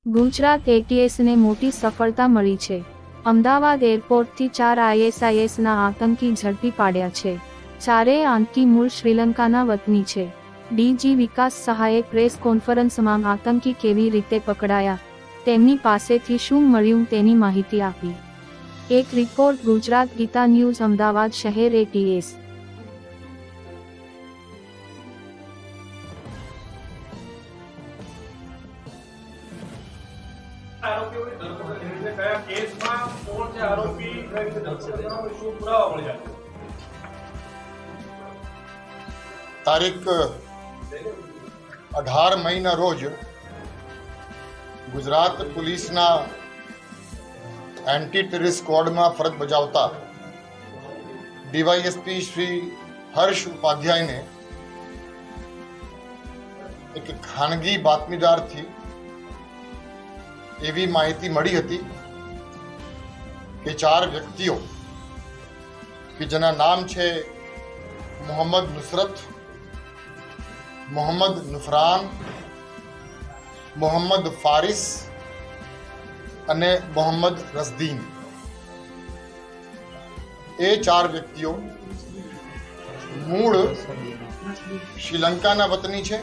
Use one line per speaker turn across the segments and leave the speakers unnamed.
ગુજરાત એટીએસને મોટી સફળતા મળી છે। અમદાવાદ એરપોર્ટથી 4 આઈએસઆઈએસના આતંકી ઝડપી પાડ્યા છે। ચારેય આતંકી મૂળ શ્રીલંકાના વતની છે। ડીજી વિકાસ સહાયે પ્રેસ કોન્ફરન્સમાં આતંકી કેવી રીતે પકડાયા, તેમની પાસેથી શું મળ્યું તેની માહિતી આપી। એક રિપોર્ટ ગુજરાત ગીતા ન્યૂઝ અમદાવાદ શહેર એટીએસ।
તારીખ 18 મઈના રોજ ગુજરાત પોલીસના એન્ટી ટેરરિસ્ટ સ્ક્વોડમાં ફરજ બજાવતા ડીવાયએસપી શ્રી હર્ષ ઉપાધ્યાયને એક ખાનગી બાતમીદારથી એવી માહિતી મળી હતી કે 4 વ્યક્તિઓ કે જેના નામ છે મોહમ્મદ નુસરત, મોહમ્મદ નુફરાન, મોહમ્મદ ફારિસ અને મોહમ્મદ રસદીન, એ 4 વ્યક્તિઓ મૂળ શ્રીલંકાના વતની છે,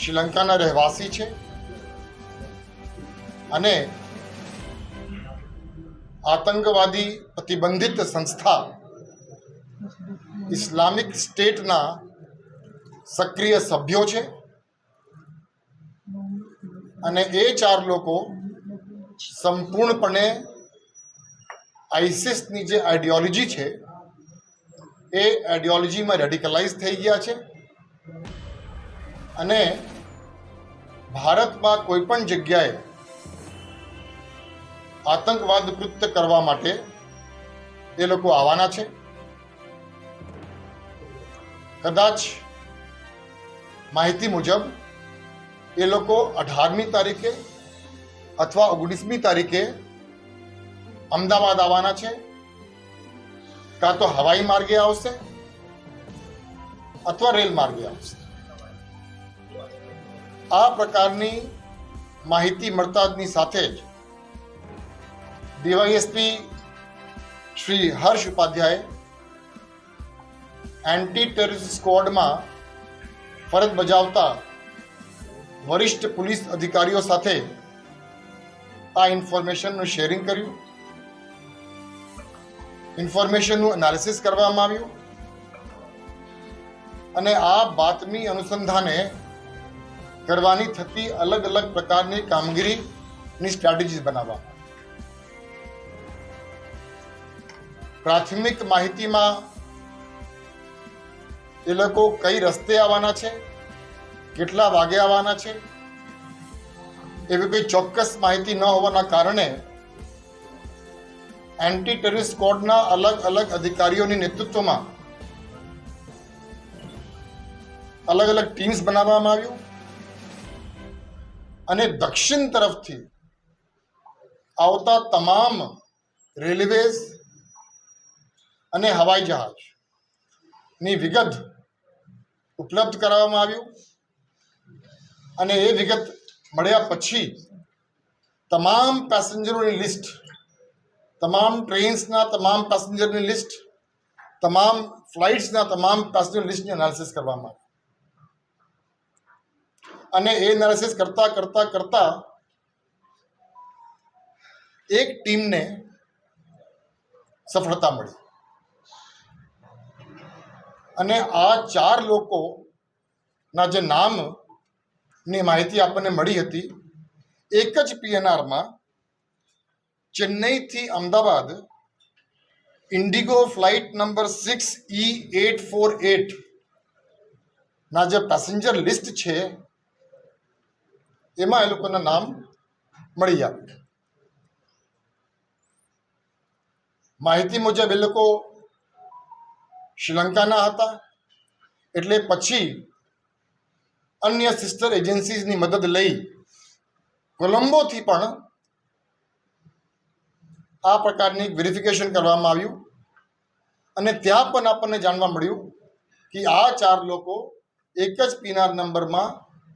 શ્રીલંકાના રહેવાસી છે અને આતંકવાદી પ્રતિબંધિત સંસ્થા ઇસ્લામિક સ્ટેટના સક્રિય સભ્યો છે અને એ 4 લોકો સંપૂર્ણપણે આઈસિસની જે આઈડિયોલોજી છે એ આઈડિયોલોજીમાં રેડિકલાઇઝ થઈ ગયા છે અને ભારતમાં કોઈ પણ જગ્યાએ આતંકવાદ કૃત્ય કરવા માટે એ લોકો આવવાના છે। કદાચ માહિતી મુજબ એ લોકો 18મી તારીખે અથવા 19મી તારીખે અમદાવાદ આવવાના છે, કાં તો હવાઈ માર્ગે આવશે અથવા રેલ માર્ગે આવશે। આ પ્રકારની માહિતી મળતાની સાથે જ DYSP Shri Harsh Upadhyay anti terrorist સ્ક્વોડમાં ફરજ બજાવતા વરિષ્ઠ પોલીસ અધિકારીઓ સાથે આ ઇન્ફોર્મેશનનું શેરિંગ કર્યું, ઇન્ફોર્મેશનનું એનાલિસિસ કરવામાં આવ્યું અને આ બાતમી અનુસંધાને કરવાની થતી અલગ અલગ પ્રકારની કામગીરીની સ્ટ્રેટેજીસ બનાવવામાં। પ્રાથમિક માહિતીમાં એ લોકો કઈ રસ્તે આવવાના છે, કેટલા વાગે આવવાના છે, એવી કોઈ ચોક્કસ માહિતી ન હોવાના કારણે એન્ટી ટેરરિસ્ટ સ્ક્વોડના અલગ અલગ અધિકારીઓની નેતૃત્વમાં અલગ અલગ ટીમ્સ બનાવવામાં આવ્યું અને દક્ષિણ તરફથી આવતા તમામ રેલવેઝ અને હવાઈ જહાજની વિગત ઉપલબ્ધ કરાવવામાં આવ્યું અને એ વિગત મળ્યા પછી તમામ પેસેન્જરોની લિસ્ટ, તમામ ટ્રેન્સના તમામ પેસેન્જરની લિસ્ટ, તમામ ફ્લાઇટ્સના તમામ પેસેન્જર લિસ્ટની એનાલિસિસ કરવામાં આવી અને એ એનાલિસિસ કરતા એક ટીમને સફળતા મળી અને આ 4 લોકોના જે નામની માહિતી આપણને મળી હતી, એક જ પીએનઆરમાં ચેન્નઈથી Ahmedabad IndiGo flight number 6E848 ના જે પેસેન્જર લિસ્ટ છે એમાં એ લોકોના નામ મળી આવ્યા। માહિતી મુજબ એ લોકો શ્રીલંકાના હતા, એટલે પછી અન્ય સિસ્ટર એજન્સીઝની મદદ લઈ કોલંબોથી પણ આ પ્રકારની વેરિફિકેશન કરવામાં આવ્યું અને ત્યાં પણ આપણને જાણવા મળ્યું કે આ 4 લોકો એક જ પીએનઆર નંબરમાં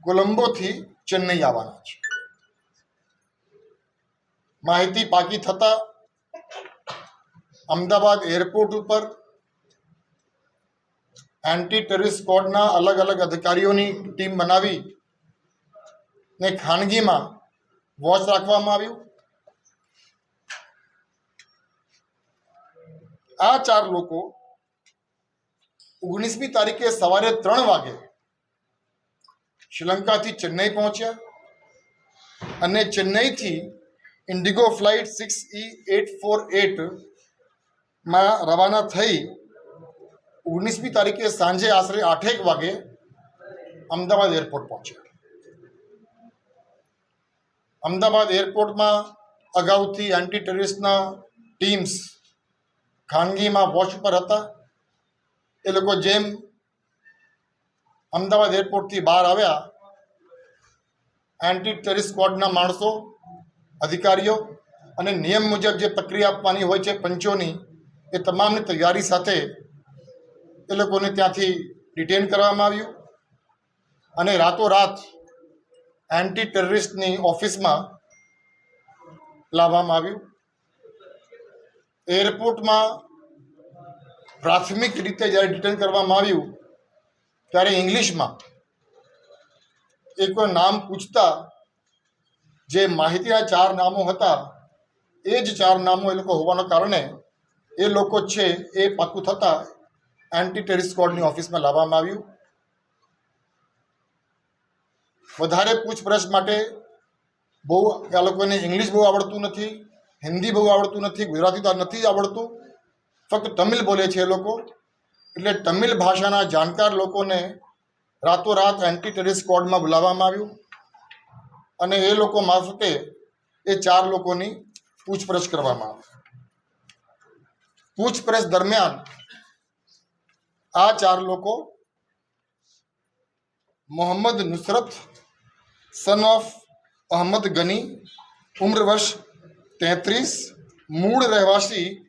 કોલંબોથી ચેન્નઈ આવવાના છે। માહિતી પાકી થતાં અમદાવાદ એરપોર્ટ ઉપર એન્ટી ટેરરિસ્ટ સ્ક્વોડના અલગ અલગ અધિકારીઓની ટીમ બનાવી ને ખાનગીમાં વોચ રાખવામાં આવ્યું. આ 4 લોકો 19મી તારીખે સવારે 3 વાગે શ્રીલંકાથી ચેન્નઈ પહોંચ્યા અને ચેન્નઈથી ઇન્ડિગો ફ્લાઇટ 6E848 માં રવાના થઈ 19મી તારીખે સાંજે આશરે 8 વાગે અમદાવાદ એરપોર્ટ પહોંચ્યા. અમદાવાદ એરપોર્ટમાં અગાઉથી એન્ટી ટેરરિસ્ટના ટીમ્સ ખાનગીમાં વોચ પર હતા. એ લોકો જેમ અમદાવાદ એરપોર્ટથી બહાર આવ્યા, એન્ટી ટેરરિસ્ટ સ્ક્વોડના માણસો, અધિકારીઓ અને નિયમ મુજબ જે પ્રક્રિયા આપવાની હોય છે પંચોની, એ તમામની તૈયારી સાથે એ લોકોને ત્યાંથી ડિટેન કરવામાં આવ્યું અને રાતોરાત એન્ટી ટેરરિસ્ટની ઓફિસમાં લાવવામાં આવ્યું. એરપોર્ટમાં પ્રાથમિક રીતે જ્યારે ડિટેન કરવામાં આવ્યું ત્યારે ઇંગ્લિશમાં એ કોઈ નામ પૂછતા જે માહિતીના 4 નામો હતા એ જ 4 નામો એ લોકો હોવાના કારણે એ લોકો છે એ પાકું થતાં એન્ટી ટેરરિસ્ટ સ્ક્વોડની ઓફિસમાં લાવવામાં આવ્યું. વધારે પૂછપરછ માટે બહુ આ લોકોને ઇંગ્લિશ બહુ આવડતું નથી, હિન્દી બહુ આવડતું નથી, ગુજરાતી તો નથી જ આવડતું, ફક્ત તમિલ બોલે છે એ લોકો. એટલે તમિલ ભાષાના જાણકાર લોકોને રાતોરાત એન્ટી ટેરરિસ્ટ સ્ક્વોડમાં બોલાવવામાં આવ્યું અને એ લોકો મારફતે એ 4 લોકોની પૂછપરછ કરવામાં આવી. પૂછપરછ દરમિયાન આ 4 લોકો મોહમ્મદ નુસરત સન ઓફ અહમદ ગની, ઉમ્ર વર્ષ 33, મૂળ રહેવાસી